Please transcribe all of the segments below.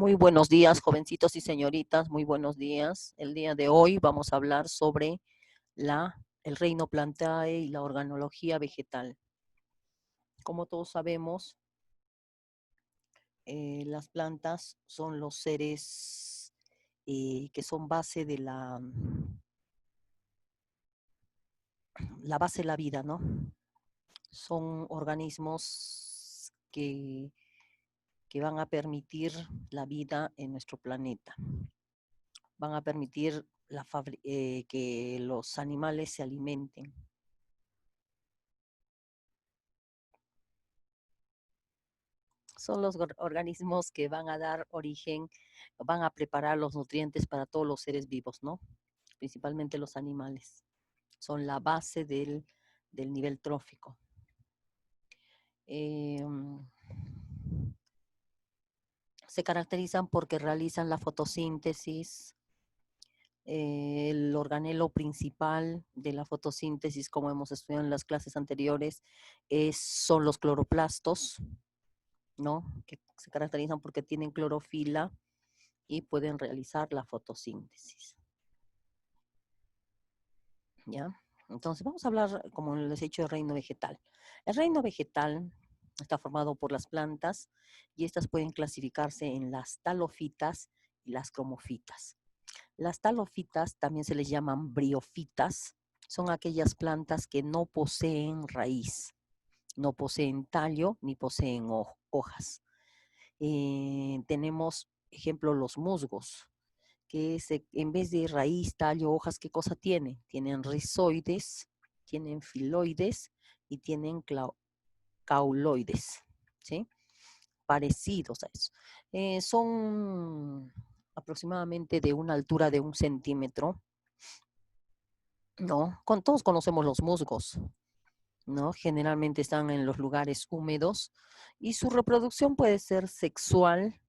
Muy buenos días, jovencitos y señoritas, muy buenos días. El día de hoy vamos a hablar sobre el reino Plantae y la organología vegetal. Como todos sabemos, las plantas son los seres que son base de la base de la vida, ¿no? Son organismos que van a permitir la vida en nuestro planeta. Van a permitir que los animales se alimenten. Son los organismos que van a dar origen, van a preparar los nutrientes para todos los seres vivos, ¿no? Principalmente los animales. Son la base del nivel trófico. Se caracterizan porque realizan la fotosíntesis. El organelo principal de la fotosíntesis, como hemos estudiado en las clases anteriores, son los cloroplastos, ¿no? Que se caracterizan porque tienen clorofila y pueden realizar la fotosíntesis. ¿Ya? Entonces vamos a hablar, como les he dicho, del reino vegetal. El reino vegetal está formado por las plantas y estas pueden clasificarse en las talofitas y las cromofitas. Las talofitas también se les llaman briofitas, son aquellas plantas que no poseen raíz, no poseen tallo ni poseen hojas. Tenemos, ejemplo, los musgos, que en vez de raíz, tallo, hojas, ¿qué cosa tienen? Tienen rizoides, tienen filoides y tienen cauloides, ¿sí? Parecidos a eso. Son aproximadamente de una altura de 1 centímetro, ¿no? Todos conocemos los musgos, ¿no? Generalmente están en los lugares húmedos y su reproducción puede ser sexual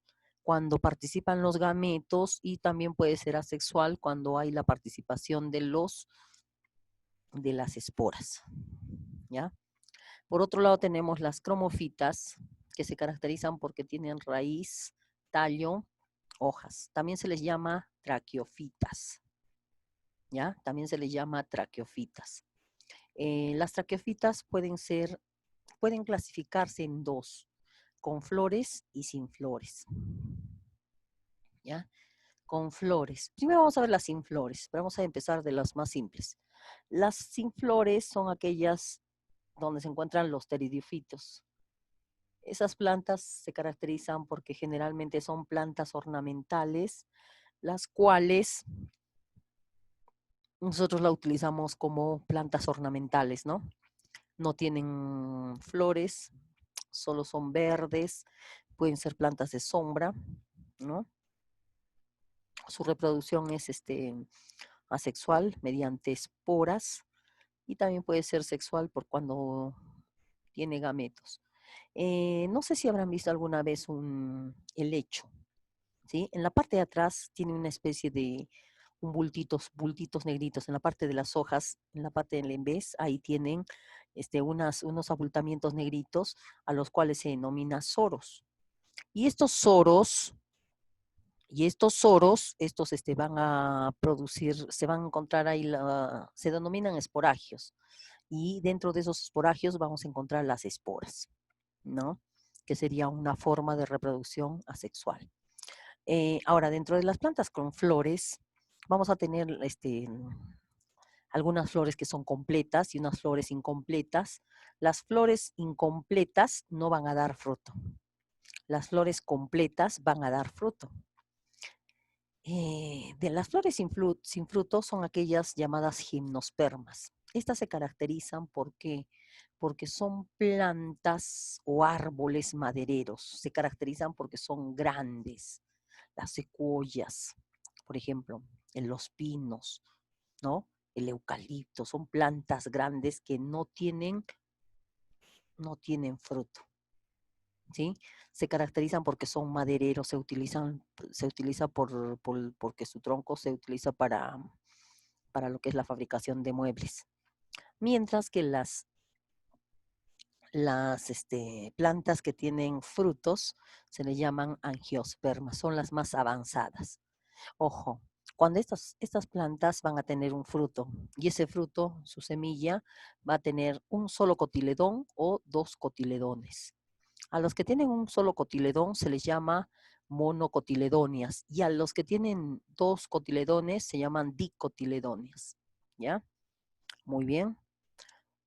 cuando participan los gametos y también puede ser asexual cuando hay la participación de las esporas, ¿ya? Por otro lado tenemos las cromofitas, que se caracterizan porque tienen raíz, tallo, hojas. También se les llama traqueofitas, ¿ya? También se les llama traqueofitas. Las traqueofitas pueden clasificarse en dos, con flores y sin flores, ¿ya? Con flores. Primero vamos a ver las sin flores, pero vamos a empezar de las más simples. Las sin flores son aquellas donde se encuentran los pteridiofitos. Esas plantas se caracterizan porque generalmente son plantas ornamentales, las cuales nosotros la utilizamos como plantas ornamentales, ¿no? No tienen flores, solo son verdes, pueden ser plantas de sombra, ¿no? Su reproducción es asexual mediante esporas y también puede ser sexual por cuando tiene gametos. No sé si habrán visto alguna vez un helecho, ¿sí? En la parte de atrás tiene una especie de bultitos negritos. En la parte de las hojas, en la parte del embés, ahí tienen unos abultamientos negritos a los cuales se denomina soros. Y estos soros, van a producir, se van a encontrar ahí, se denominan esporagios. Y dentro de esos esporagios vamos a encontrar las esporas, ¿no? Que sería una forma de reproducción asexual. Ahora, dentro de las plantas con flores, vamos a tener algunas flores que son completas y unas flores incompletas. Las flores incompletas no van a dar fruto. Las flores completas van a dar fruto. De las flores sin fruto son aquellas llamadas gimnospermas. Estas se caracterizan porque son plantas o árboles madereros. Se caracterizan porque son grandes. Las secuoyas, por ejemplo, en los pinos, ¿no? El eucalipto, son plantas grandes que no tienen fruto, ¿sí? Se caracterizan porque son madereros, se utiliza porque su tronco se utiliza para lo que es la fabricación de muebles. Mientras que Las plantas que tienen frutos se le llaman angiospermas, son las más avanzadas. Ojo, cuando estas plantas van a tener un fruto y ese fruto, su semilla, va a tener un solo cotiledón o dos cotiledones. A los que tienen un solo cotiledón se les llama monocotiledonias y a los que tienen dos cotiledones se llaman dicotiledonias. ¿Ya? Muy bien.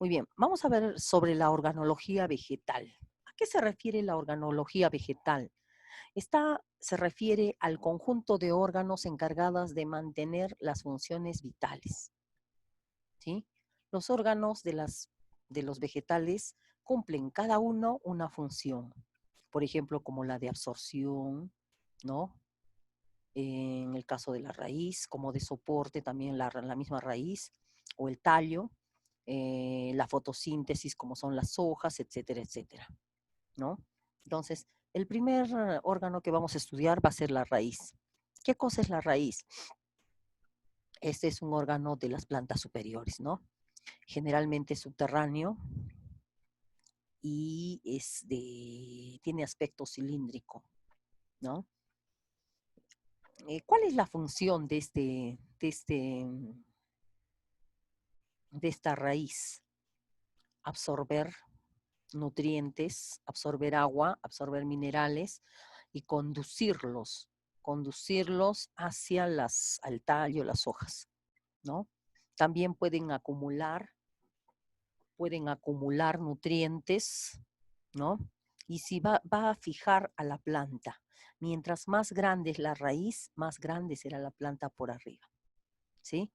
Muy bien, vamos a ver sobre la organología vegetal. ¿A qué se refiere la organología vegetal? Esta se refiere al conjunto de órganos encargadas de mantener las funciones vitales. ¿Sí? Los órganos de los vegetales cumplen cada uno una función. Por ejemplo, como la de absorción, ¿no? En el caso de la raíz, como de soporte también la misma raíz o el tallo, la fotosíntesis como son las hojas, etcétera, etcétera, ¿no? Entonces, el primer órgano que vamos a estudiar va a ser la raíz. ¿Qué cosa es la raíz? Este es un órgano de las plantas superiores, ¿no? Generalmente subterráneo y tiene aspecto cilíndrico, ¿no? ¿Cuál es la función de esta raíz? Absorber nutrientes, absorber agua, absorber minerales y conducirlos hacia al tallo, las hojas, ¿no? También pueden acumular nutrientes, ¿no? Y si va a fijar a la planta. Mientras más grande es la raíz, más grande será la planta por arriba, ¿sí?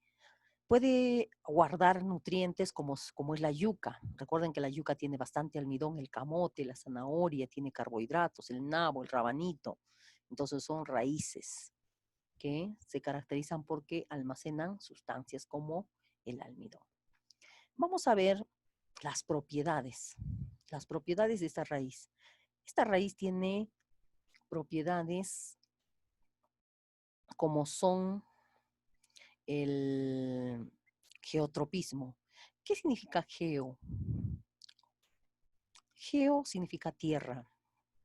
Puede guardar nutrientes como es la yuca. Recuerden que la yuca tiene bastante almidón, el camote, la zanahoria, tiene carbohidratos, el nabo, el rabanito. Entonces son raíces que se caracterizan porque almacenan sustancias como el almidón. Vamos a ver las propiedades de esta raíz. Esta raíz tiene propiedades como son el geotropismo. ¿Qué significa geo? Geo significa tierra,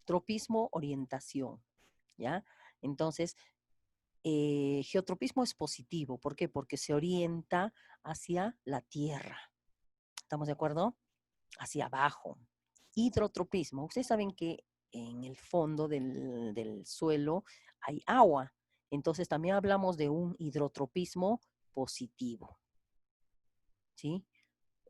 tropismo, orientación, ¿ya? Entonces, geotropismo es positivo. ¿Por qué? Porque se orienta hacia la tierra. ¿Estamos de acuerdo? Hacia abajo. Hidrotropismo. Ustedes saben que en el fondo del suelo hay agua. Entonces, también hablamos de un hidrotropismo positivo. ¿Sí?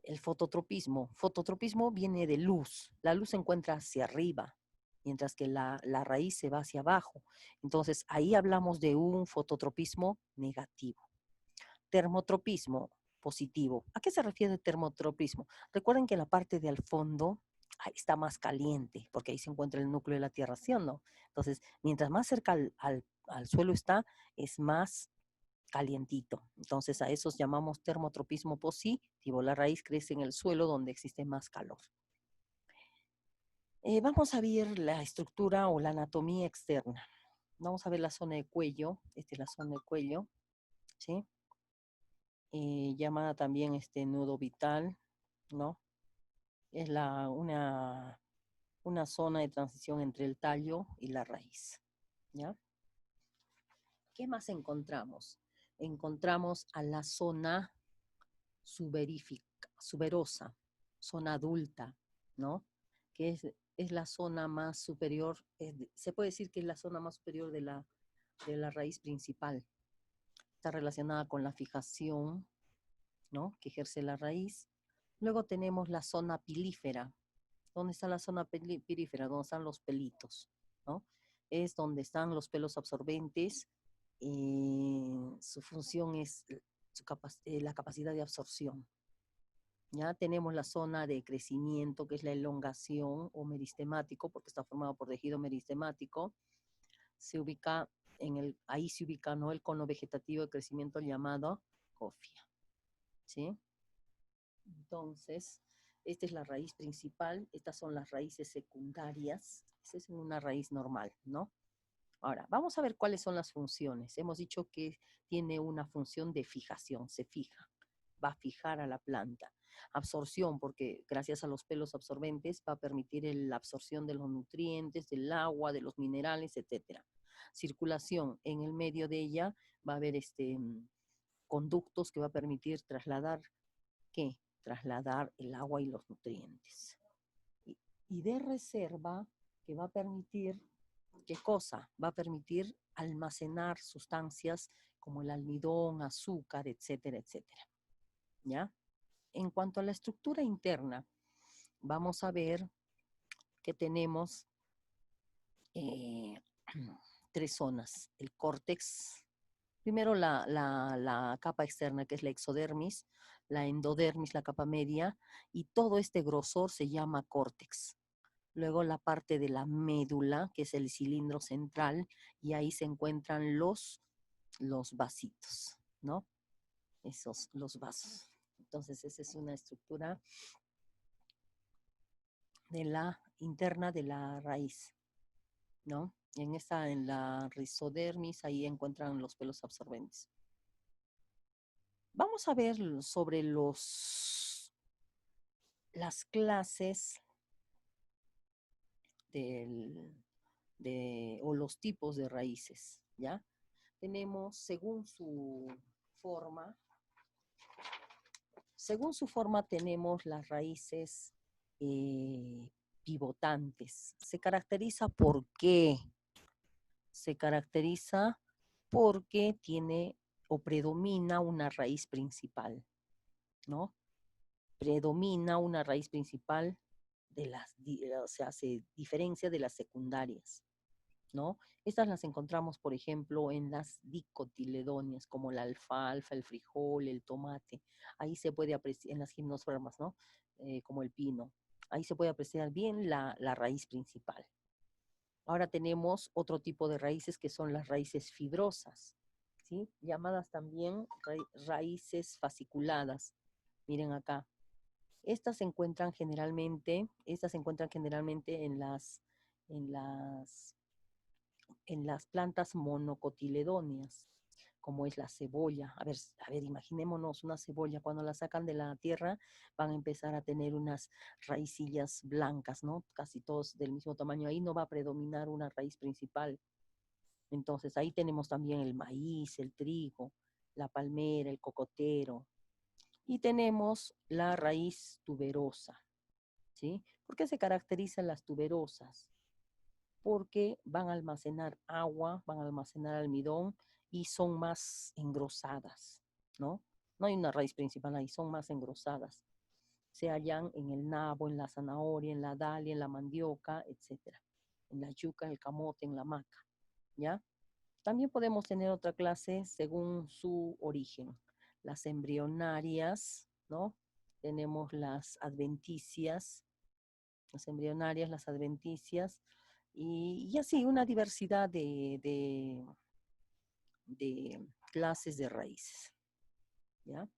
El fototropismo. Fototropismo viene de luz. La luz se encuentra hacia arriba, mientras que la raíz se va hacia abajo. Entonces, ahí hablamos de un fototropismo negativo. Termotropismo positivo. ¿A qué se refiere el termotropismo? Recuerden que la parte de al fondo está más caliente, porque ahí se encuentra el núcleo de la Tierra, ¿sí o no? Entonces, mientras más cerca al suelo está, es más calientito. Entonces a esos llamamos termotropismo positivo. La raíz crece en el suelo donde existe más calor. Vamos a ver la estructura o la anatomía externa. Vamos a ver la zona de cuello. Esta es la zona de cuello, ¿sí? Llamada también nudo vital, ¿no? Es una zona de transición entre el tallo y la raíz, ¿ya? ¿Qué más encontramos? Encontramos a la zona suberosa, zona adulta, ¿no? Que es la zona más superior, se puede decir que es la zona más superior de la raíz principal. Está relacionada con la fijación, ¿no? Que ejerce la raíz. Luego tenemos la zona pilífera. ¿Dónde está la zona pilífera? Donde están los pelitos, ¿no? Es donde están los pelos absorbentes. Su función es la capacidad de absorción. Ya tenemos la zona de crecimiento, que es la elongación o meristemático, porque está formado por tejido meristemático. Se ubica ahí se ubica, ¿no?, el cono vegetativo de crecimiento llamado cofia, ¿sí? Entonces, esta es la raíz principal, estas son las raíces secundarias. Esa es una raíz normal, ¿no? Ahora, vamos a ver cuáles son las funciones. Hemos dicho que tiene una función de fijación, se fija, va a fijar a la planta. absorción, porque gracias a los pelos absorbentes va a permitir la absorción de los nutrientes, del agua, de los minerales, etcétera. Circulación, en el medio de ella va a haber conductos que va a permitir trasladar, ¿qué? Trasladar el agua y los nutrientes. Y de reserva, que va a permitir, ¿qué cosa? Va a permitir almacenar sustancias como el almidón, azúcar, etcétera, etcétera. ¿Ya? En cuanto a la estructura interna, vamos a ver que tenemos tres zonas. El córtex, primero la capa externa, que es la exodermis, la endodermis, la capa media, y todo este grosor se llama córtex. Luego la parte de la médula, que es el cilindro central, y ahí se encuentran los vasitos, ¿no? Los vasos. Entonces, esa es una estructura de la interna de la raíz, ¿no? En la rizodermis, ahí encuentran los pelos absorbentes. Vamos a ver sobre las clases o los tipos de raíces, ¿ya? Tenemos, según su forma tenemos las raíces pivotantes. Se caracteriza ¿por qué? Se caracteriza porque tiene o predomina una raíz principal, ¿no? Predomina una raíz principal o sea, se diferencia de las secundarias, ¿no? Estas las encontramos, por ejemplo, en las dicotiledóneas, como la alfalfa, el frijol, el tomate. Ahí se puede apreciar, en las gimnospermas, ¿no? Como el pino. Ahí se puede apreciar bien la raíz principal. Ahora tenemos otro tipo de raíces que son las raíces fibrosas, ¿sí? Llamadas también raíces fasciculadas. Miren acá. Estas se encuentran generalmente en las plantas monocotiledóneas, como es la cebolla. A ver, imaginémonos una cebolla, cuando la sacan de la tierra, van a empezar a tener unas raicillas blancas, ¿no? Casi todos del mismo tamaño. Ahí no va a predominar una raíz principal. Entonces, ahí tenemos también el maíz, el trigo, la palmera, el cocotero. Y tenemos la raíz tuberosa, ¿sí? ¿Por qué se caracterizan las tuberosas? Porque van a almacenar agua, van a almacenar almidón y son más engrosadas, ¿no? No hay una raíz principal ahí, son más engrosadas. Se hallan en el nabo, en la zanahoria, en la dalia, en la mandioca, etc. En la yuca, en el camote, en la maca, ¿ya? También podemos tener otra clase según su origen. Las embrionarias, ¿no? Tenemos las adventicias, las embrionarias, las adventicias, y así una diversidad de clases de raíces, ¿ya?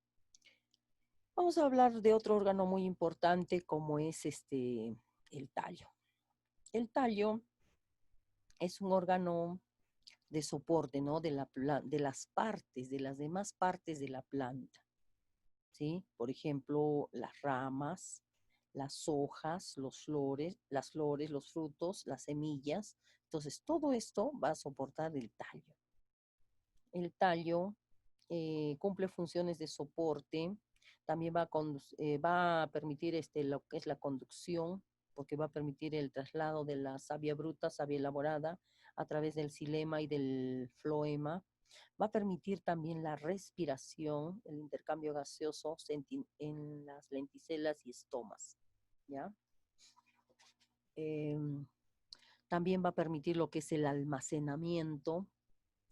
Vamos a hablar de otro órgano muy importante como es el tallo. El tallo es un órgano de soporte, ¿no? De las demás partes de la planta, ¿sí? Por ejemplo, las ramas, las hojas, las flores, los frutos, las semillas. Entonces, todo esto va a soportar el tallo. El tallo cumple funciones de soporte, también va a permitir lo que es la conducción, porque va a permitir el traslado de la savia bruta, savia elaborada, a través del xilema y del floema. Va a permitir también la respiración, el intercambio gaseoso en las lenticelas y estomas, ¿ya? También va a permitir lo que es el almacenamiento,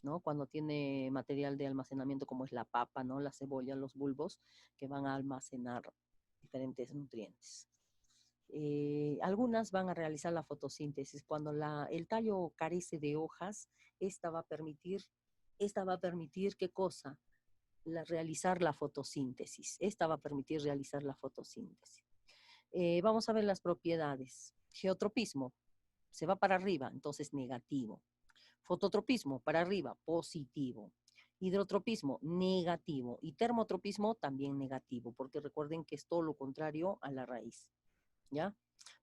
¿no? Cuando tiene material de almacenamiento como es la papa, ¿no? La cebolla, los bulbos, que van a almacenar diferentes nutrientes. Algunas van a realizar la fotosíntesis. Cuando el tallo carece de hojas, esta va a permitir ¿qué cosa? Realizar la fotosíntesis. Esta va a permitir realizar la fotosíntesis. Vamos a ver las propiedades. Geotropismo, se va para arriba, entonces negativo. Fototropismo, para arriba, positivo. Hidrotropismo, negativo. Y termotropismo, también negativo, porque recuerden que es todo lo contrario a la raíz. ¿Ya?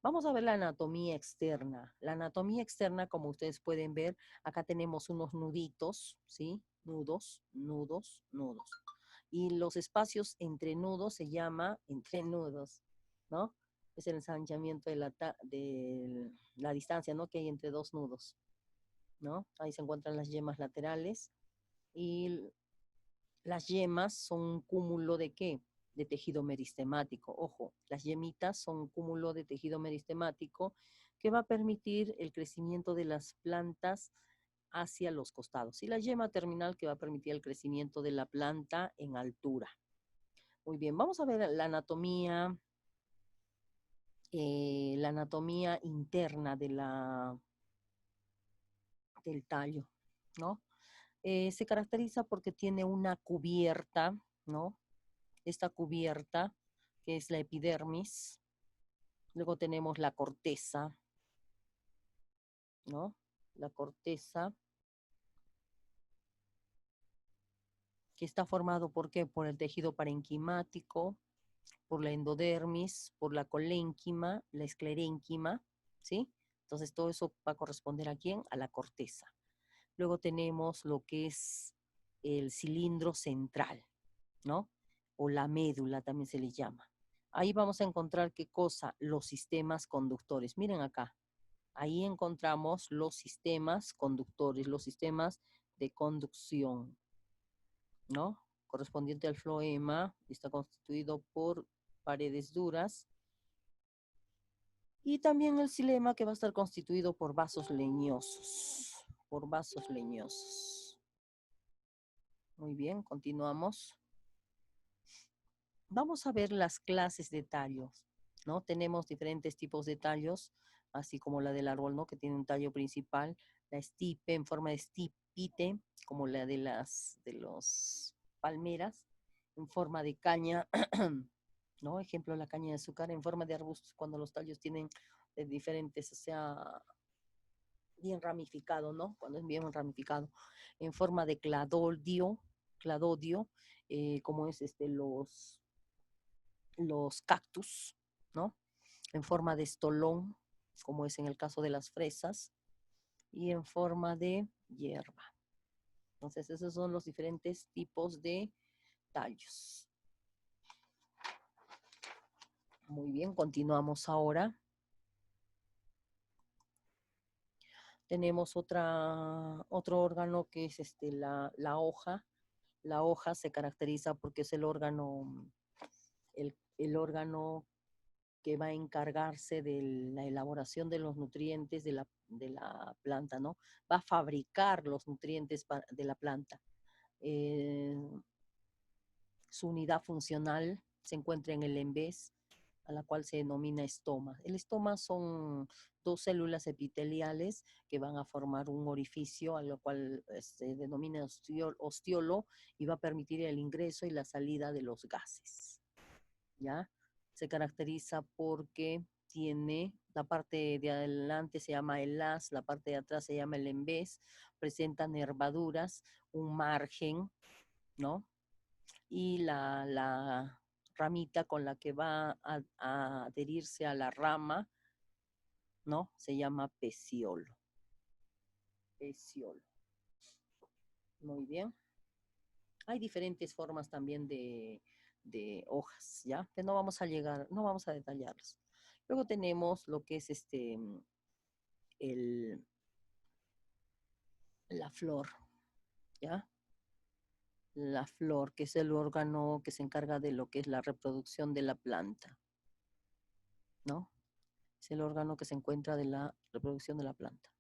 Vamos a ver la anatomía externa. La anatomía externa, como ustedes pueden ver, acá tenemos unos nuditos, ¿sí? Nudos, nudos, nudos. Y los espacios entre nudos se llama entre nudos, ¿no? Es el ensanchamiento de la distancia, ¿no? Que hay entre dos nudos, ¿no? Ahí se encuentran las yemas laterales. Y las yemas son un cúmulo de ¿qué? De tejido meristemático. Ojo, las yemitas son un cúmulo de tejido meristemático que va a permitir el crecimiento de las plantas hacia los costados. Y la yema terminal que va a permitir el crecimiento de la planta en altura. Muy bien, vamos a ver la anatomía interna del tallo, ¿no? Se caracteriza porque tiene una cubierta, ¿no? Esta cubierta, que es la epidermis. Luego tenemos la corteza, ¿no? La corteza, que está formado ¿por qué? Por el tejido parenquimático, por la endodermis, por la colénquima, la esclerénquima, ¿sí? Entonces todo eso va a corresponder ¿a quién? A la corteza. Luego tenemos lo que es el cilindro central, ¿no? O la médula también se le llama. Ahí vamos a encontrar qué cosa, los sistemas conductores. Miren acá, ahí encontramos los sistemas conductores, los sistemas de conducción, ¿no? Correspondiente al floema, está constituido por paredes duras. Y también el xilema, que va a estar constituido por vasos leñosos, por vasos leñosos. Muy bien, continuamos. Vamos a ver las clases de tallos, ¿no? Tenemos diferentes tipos de tallos, así como la del árbol, ¿no? Que tiene un tallo principal, la estipe en forma de estipite, como la de los palmeras, en forma de caña, ¿no? Ejemplo, la caña de azúcar en forma de arbustos, cuando los tallos tienen diferentes, o sea, bien ramificado, ¿no? Cuando es bien ramificado, en forma de cladodio, como es los cactus, ¿no? En forma de estolón, como es en el caso de las fresas, y en forma de hierba. Entonces, esos son los diferentes tipos de tallos. Muy bien, continuamos ahora. Tenemos otro órgano que es la hoja. La hoja se caracteriza porque es el órgano que va a encargarse de la elaboración de los nutrientes de la planta, ¿no? Va a fabricar los nutrientes de la planta. Su unidad funcional se encuentra en el embés, a la cual se denomina estoma. El estoma son dos células epiteliales que van a formar un orificio, a lo cual se denomina ostiolo, y va a permitir el ingreso y la salida de los gases. ¿Ya? Se caracteriza porque tiene la parte de adelante se llama el haz, la parte de atrás se llama el embés, presenta nervaduras, un margen, ¿no? Y la ramita con la que va a adherirse a la rama, ¿no? Se llama peciolo. Peciolo. Muy bien. Hay diferentes formas también de hojas, ¿ya? Que no vamos a detallarlas. Luego tenemos lo que es la flor, ¿ya? La flor, que es el órgano que se encarga de lo que es la reproducción de la planta, ¿no? Es el órgano que se encuentra de la reproducción de la planta.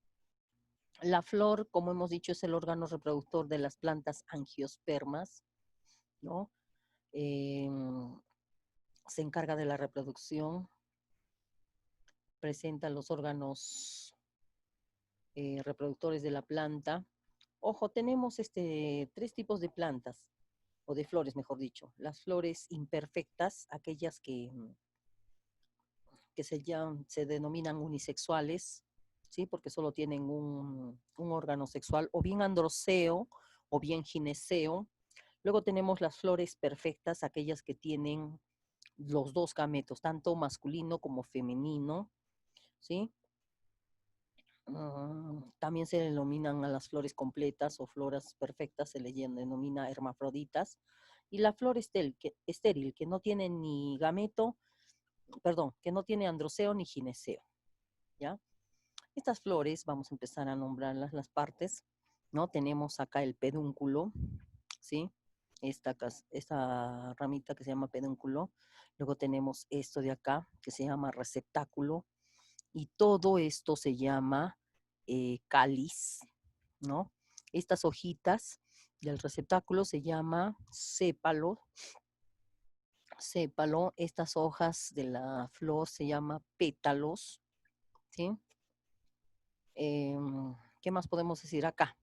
La flor, como hemos dicho, es el órgano reproductor de las plantas angiospermas, ¿no? Se encarga de la reproducción, presenta los órganos reproductores de la planta. Ojo, tenemos tres tipos de plantas, o de flores, mejor dicho. Las flores imperfectas, aquellas que se denominan unisexuales, ¿sí? Porque solo tienen un órgano sexual, o bien androceo, o bien gineceo. Luego tenemos las flores perfectas, aquellas que tienen los dos gametos, tanto masculino como femenino, ¿sí? También se denominan a las flores completas o floras perfectas, se les denomina hermafroditas. Y la flor estéril, que no tiene ni gameto, perdón, que no tiene androceo ni gineceo, ¿ya? Estas flores, vamos a empezar a nombrarlas las partes, ¿no? Tenemos acá el pedúnculo, ¿sí? Esta ramita que se llama pedúnculo. Luego tenemos esto de acá, que se llama receptáculo. Y todo esto se llama cáliz, ¿no? Estas hojitas del receptáculo se llama sépalo. Estas hojas de la flor se llama pétalos, ¿sí? ¿Qué más podemos decir acá?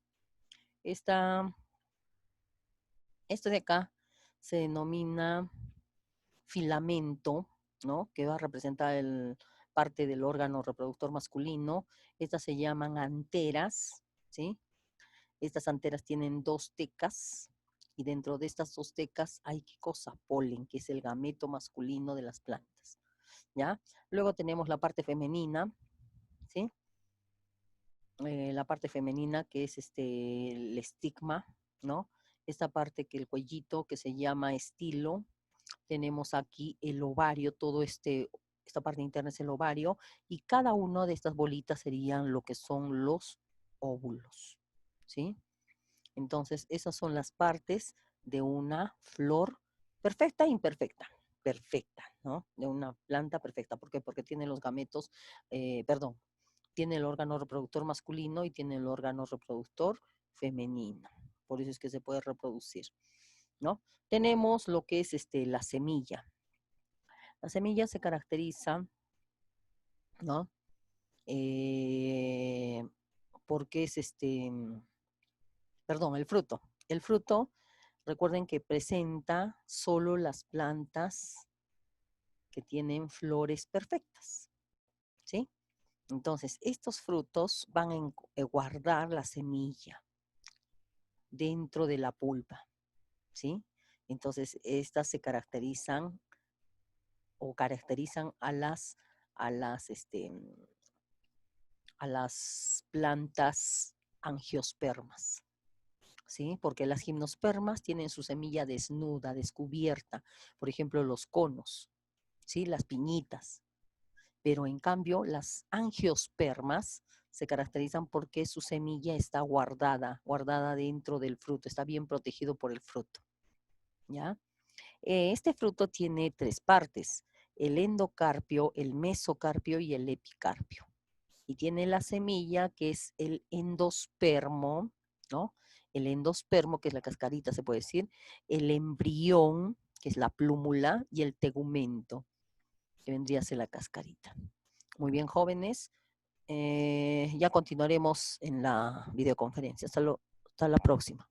Esto de acá se denomina filamento, ¿no? Que va a representar parte del órgano reproductor masculino. Estas se llaman anteras, ¿sí? Estas anteras tienen 2 tecas y dentro de estas 2 tecas hay ¿qué cosa? Polen, que es el gameto masculino de las plantas, ¿ya? Luego tenemos la parte femenina, ¿sí? La parte femenina que es el estigma, ¿no? Esta parte que el cuellito que se llama estilo. Tenemos aquí el ovario, esta parte interna es el ovario, y cada una de estas bolitas serían lo que son los óvulos, ¿sí? Entonces, esas son las partes de una flor perfecta e imperfecta. Perfecta, ¿no? De una planta perfecta. ¿Por qué? Porque tiene los gametos, tiene el órgano reproductor masculino y tiene el órgano reproductor femenino. Por eso es que se puede reproducir, ¿no? Tenemos lo que es la semilla. La semilla se caracteriza, ¿no? Porque es perdón, el fruto. El fruto, recuerden que presenta solo las plantas que tienen flores perfectas, ¿sí? Entonces, estos frutos van a guardar la semilla dentro de la pulpa, ¿sí? Entonces, estas se caracterizan o caracterizan a las, este, a las plantas angiospermas, ¿sí? Porque las gimnospermas tienen su semilla desnuda, descubierta, por ejemplo, los conos, ¿sí? Las piñitas. Pero en cambio, las angiospermas se caracterizan porque su semilla está guardada dentro del fruto, está bien protegido por el fruto, ¿ya? Este fruto tiene 3 partes, el endocarpio, el mesocarpio y el epicarpio. Y tiene la semilla que es el endospermo, ¿no? El endospermo, que es la cascarita, se puede decir, el embrión, que es la plúmula, y el tegumento, que vendría a ser la cascarita. Muy bien, jóvenes. Ya continuaremos en la videoconferencia. Hasta la próxima.